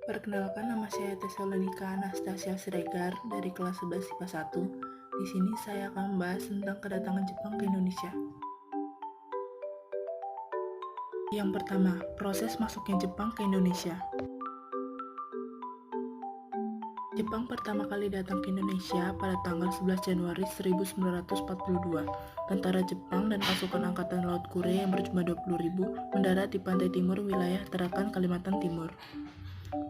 Perkenalkan, nama saya Tesalonika Anastasia Siregar dari kelas 11 IPA 1. Di sini saya akan membahas tentang kedatangan Jepang ke Indonesia. Yang pertama, proses masuknya Jepang ke Indonesia. Jepang pertama kali datang ke Indonesia pada tanggal 11 Januari 1942. Tentara Jepang dan pasukan Angkatan Laut Korea yang berjumlah 20.000 mendarat di pantai timur wilayah Tarakan, Kalimantan Timur.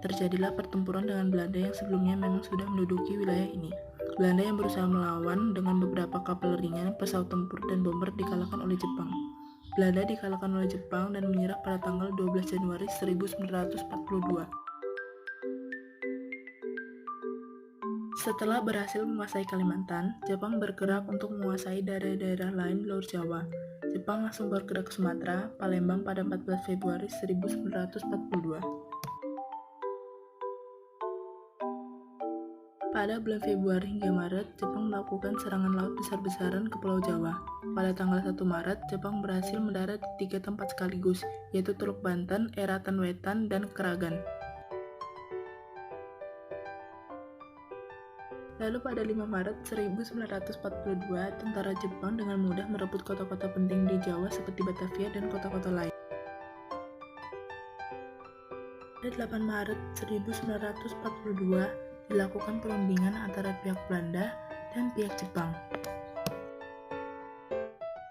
Terjadilah pertempuran dengan Belanda yang sebelumnya memang sudah menduduki wilayah ini. Belanda yang berusaha melawan dengan beberapa kapal ringan, pesawat tempur, dan bomber dikalahkan oleh Jepang. Belanda dikalahkan oleh Jepang dan menyerah pada tanggal 12 Januari 1942. Setelah berhasil menguasai Kalimantan, Jepang bergerak untuk menguasai daerah-daerah lain di Luar Jawa. Jepang langsung bergerak ke Sumatera, Palembang pada 14 Februari 1942. Pada bulan Februari hingga Maret, Jepang melakukan serangan laut besar-besaran ke Pulau Jawa. Pada tanggal 1 Maret, Jepang berhasil mendarat di 3 tempat sekaligus, yaitu Teluk Banten, Eratan Wetan, dan Keragan. Lalu pada 5 Maret 1942, tentara Jepang dengan mudah merebut kota-kota penting di Jawa seperti Batavia dan kota-kota lain. Pada 8 Maret 1942, dilakukan perundingan antara pihak Belanda dan pihak Jepang.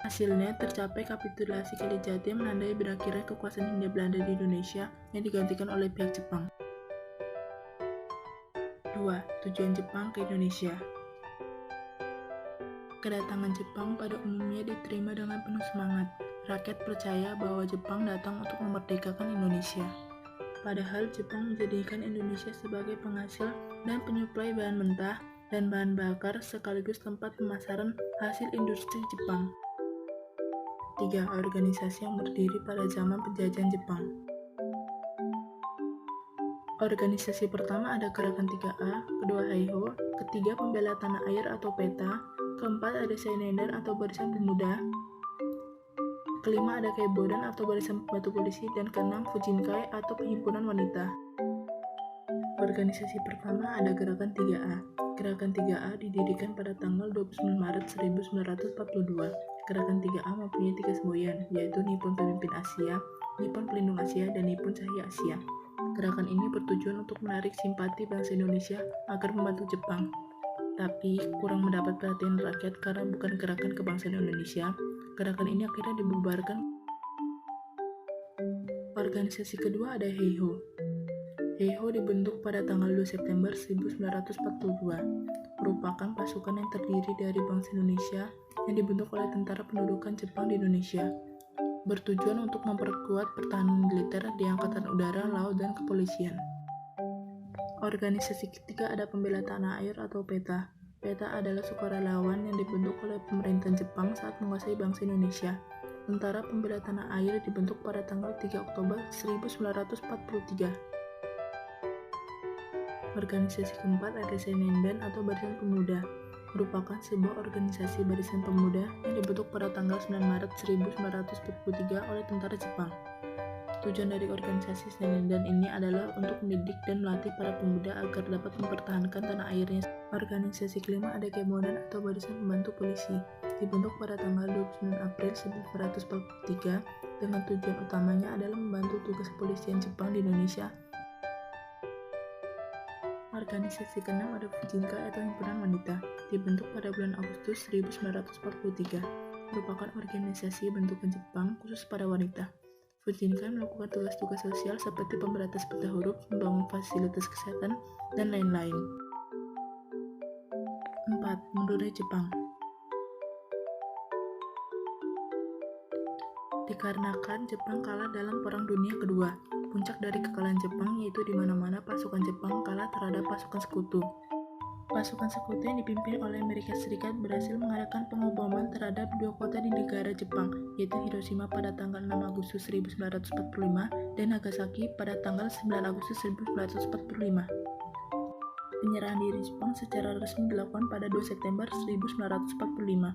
Hasilnya tercapai kapitulasi Kalijati yang menandai berakhirnya kekuasaan Hindia Belanda di Indonesia yang digantikan oleh pihak Jepang. 2. Tujuan Jepang ke Indonesia. Kedatangan Jepang pada umumnya diterima dengan penuh semangat. Rakyat percaya bahwa Jepang datang untuk memerdekakan Indonesia. Padahal Jepang menjadikan Indonesia sebagai penghasil dan penyuplai bahan mentah dan bahan bakar sekaligus tempat pemasaran hasil industri Jepang. 3. Organisasi yang berdiri pada zaman penjajahan Jepang. Organisasi pertama ada Gerakan 3A, kedua Heiho, ketiga Pembela Tanah Air atau PETA, keempat ada Seinendan atau Barisan Pemuda, kelima ada Keibodan atau Barisan Pembantu Polisi, dan keenam Fujinkai atau Perhimpunan Wanita. Organisasi pertama ada Gerakan 3A. Gerakan 3A didirikan pada tanggal 29 Maret 1942. Gerakan 3A mempunyai 3 semboyan, yaitu Nippon Pemimpin Asia, Nippon Pelindung Asia, dan Nippon Cahaya Asia. Gerakan ini bertujuan untuk menarik simpati bangsa Indonesia agar membantu Jepang. Tapi kurang mendapat perhatian rakyat karena bukan gerakan kebangsaan Indonesia. Gerakan ini akhirnya dibubarkan. Organisasi kedua ada Heiho. Heiho dibentuk pada tanggal 2 September 1942. Merupakan pasukan yang terdiri dari bangsa Indonesia yang dibentuk oleh tentara pendudukan Jepang di Indonesia. Bertujuan untuk memperkuat pertahanan militer di Angkatan Udara, Laut, dan Kepolisian. Organisasi ketiga ada Pembela Tanah Air atau PETA. PETA adalah sukarelawan yang dibentuk oleh pemerintahan Jepang saat menguasai bangsa Indonesia. Tentara Pembela Tanah Air dibentuk pada tanggal 3 Oktober 1943. Organisasi keempat ada Seinendan atau Barisan Pemuda. Merupakan sebuah organisasi barisan pemuda yang dibentuk pada tanggal 9 Maret 1943 oleh tentara Jepang. Tujuan dari organisasi Seinendan ini adalah untuk mendidik dan melatih para pemuda agar dapat mempertahankan tanah airnya. Organisasi kelima ada Keibodan atau Barisan Pembantu Polisi. Dibentuk pada tanggal 29 April 1943 dengan tujuan utamanya adalah membantu tugas kepolisian Jepang di Indonesia. Organisasi keenam ada Fujinkai atau Himpunan Wanita, dibentuk pada bulan Agustus 1943, merupakan organisasi bentukan Jepang khusus pada wanita. Fujinkai melakukan tugas-tugas sosial seperti pemberantas buta huruf, membangun fasilitas kesehatan, dan lain-lain. 4. Mundurnya Jepang. Dikarenakan Jepang kalah dalam Perang Dunia Kedua. Puncak dari kekalahan Jepang yaitu di mana-mana pasukan Jepang kalah terhadap pasukan sekutu. Pasukan sekutu yang dipimpin oleh Amerika Serikat berhasil mengadakan pengoboman terhadap 2 kota di negara Jepang, yaitu Hiroshima pada tanggal 6 Agustus 1945 dan Nagasaki pada tanggal 9 Agustus 1945. Penyerahan diri Jepang secara resmi dilakukan pada 2 September 1945.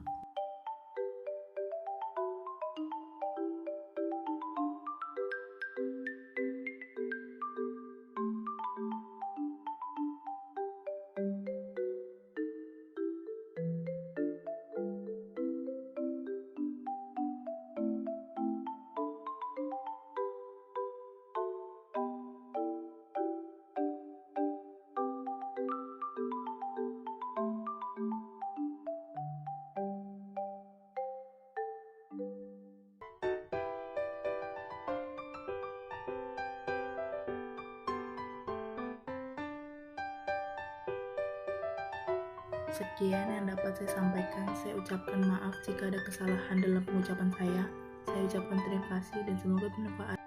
Sekian yang dapat saya sampaikan. Saya ucapkan maaf jika ada kesalahan dalam pengucapan saya. Saya ucapkan terima kasih dan semoga bermanfaat.